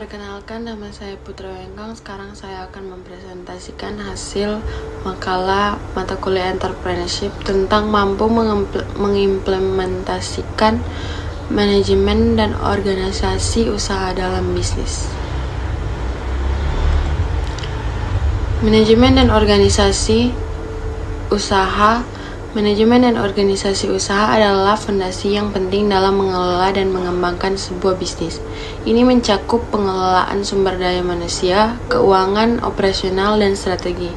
Perkenalkan, nama saya Putra Wengkang. Sekarang saya akan mempresentasikan hasil makalah mata kuliah entrepreneurship tentang mampu mengimplementasikan manajemen dan organisasi usaha dalam bisnis. Manajemen dan organisasi usaha adalah fondasi yang penting dalam mengelola dan mengembangkan sebuah bisnis. Ini mencakup pengelolaan sumber daya manusia, keuangan, operasional, dan strategi.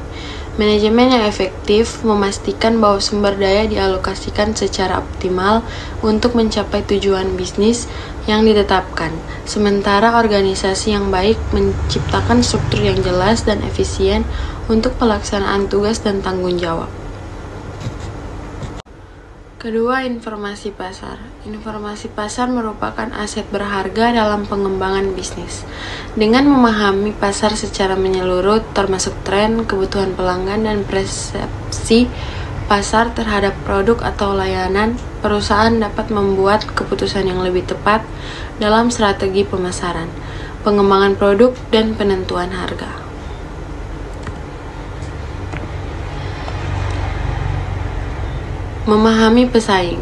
Manajemen yang efektif memastikan bahwa sumber daya dialokasikan secara optimal untuk mencapai tujuan bisnis yang ditetapkan. Sementara organisasi yang baik menciptakan struktur yang jelas dan efisien untuk pelaksanaan tugas dan tanggung jawab. Kedua, informasi pasar. Informasi pasar merupakan aset berharga dalam pengembangan bisnis. Dengan memahami pasar secara menyeluruh, termasuk tren, kebutuhan pelanggan, dan persepsi pasar terhadap produk atau layanan, perusahaan dapat membuat keputusan yang lebih tepat dalam strategi pemasaran, pengembangan produk, dan penentuan harga. Memahami pesaing.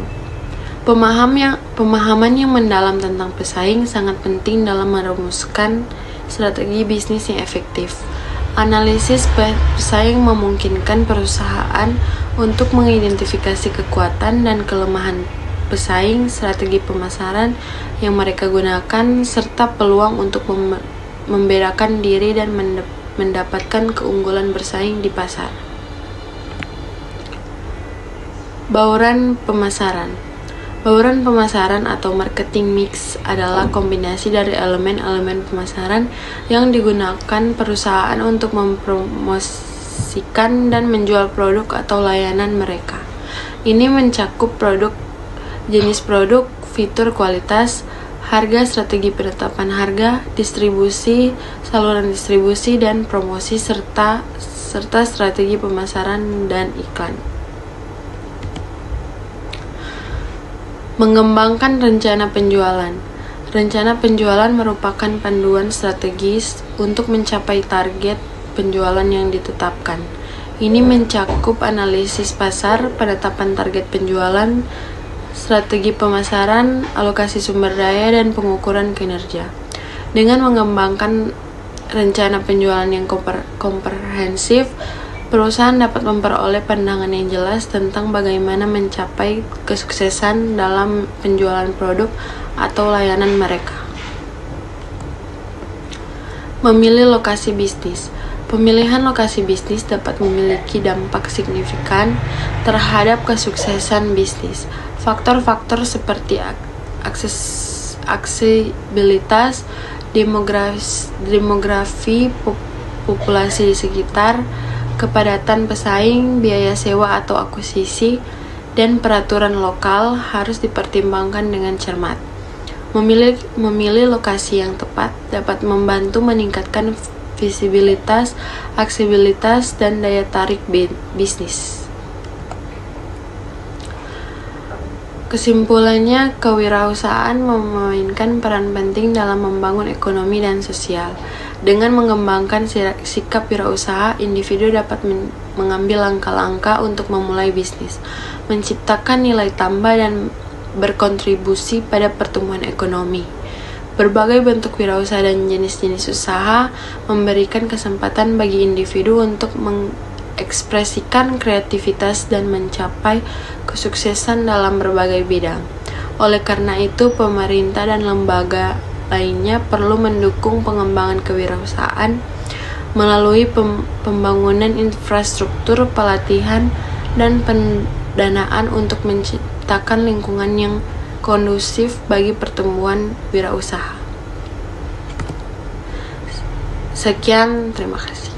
Pemahaman yang mendalam tentang pesaing sangat penting dalam merumuskan strategi bisnis yang efektif. Analisis pesaing memungkinkan perusahaan untuk mengidentifikasi kekuatan dan kelemahan pesaing, strategi pemasaran yang mereka gunakan, serta peluang untuk membedakan diri dan mendapatkan keunggulan bersaing di pasar. Bauran pemasaran. Bauran pemasaran atau marketing mix adalah kombinasi dari elemen-elemen pemasaran yang digunakan perusahaan untuk mempromosikan dan menjual produk atau layanan mereka. Ini mencakup produk, jenis produk, fitur, kualitas, harga, strategi penetapan harga, distribusi, saluran distribusi dan promosi, serta strategi pemasaran dan iklan. Mengembangkan rencana penjualan. Rencana penjualan merupakan panduan strategis untuk mencapai target penjualan yang ditetapkan. Ini mencakup analisis pasar, penetapan target penjualan, strategi pemasaran, alokasi sumber daya, dan pengukuran kinerja. Dengan mengembangkan rencana penjualan yang komprehensif, perusahaan dapat memperoleh pandangan yang jelas tentang bagaimana mencapai kesuksesan dalam penjualan produk atau layanan mereka. Memilih lokasi bisnis. Pemilihan lokasi bisnis dapat memiliki dampak signifikan terhadap kesuksesan bisnis. Faktor-faktor seperti aksesibilitas, demografi populasi di sekitar, kepadatan pesaing, biaya sewa atau akuisisi, dan peraturan lokal harus dipertimbangkan dengan cermat. Memilih lokasi yang tepat dapat membantu meningkatkan visibilitas, aksesibilitas, dan daya tarik bisnis. Kesimpulannya, kewirausahaan memainkan peran penting dalam membangun ekonomi dan sosial. Dengan mengembangkan sikap wirausaha, individu dapat mengambil langkah-langkah untuk memulai bisnis, menciptakan nilai tambah, dan berkontribusi pada pertumbuhan ekonomi. Berbagai bentuk wirausaha dan jenis-jenis usaha memberikan kesempatan bagi individu untuk mengekspresikan kreativitas dan mencapai kesuksesan dalam berbagai bidang. Oleh karena itu, pemerintah dan lembaga lainnya perlu mendukung pengembangan kewirausahaan melalui pembangunan infrastruktur, pelatihan, dan pendanaan untuk menciptakan lingkungan yang kondusif bagi pertumbuhan wirausaha. Sekian, terima kasih.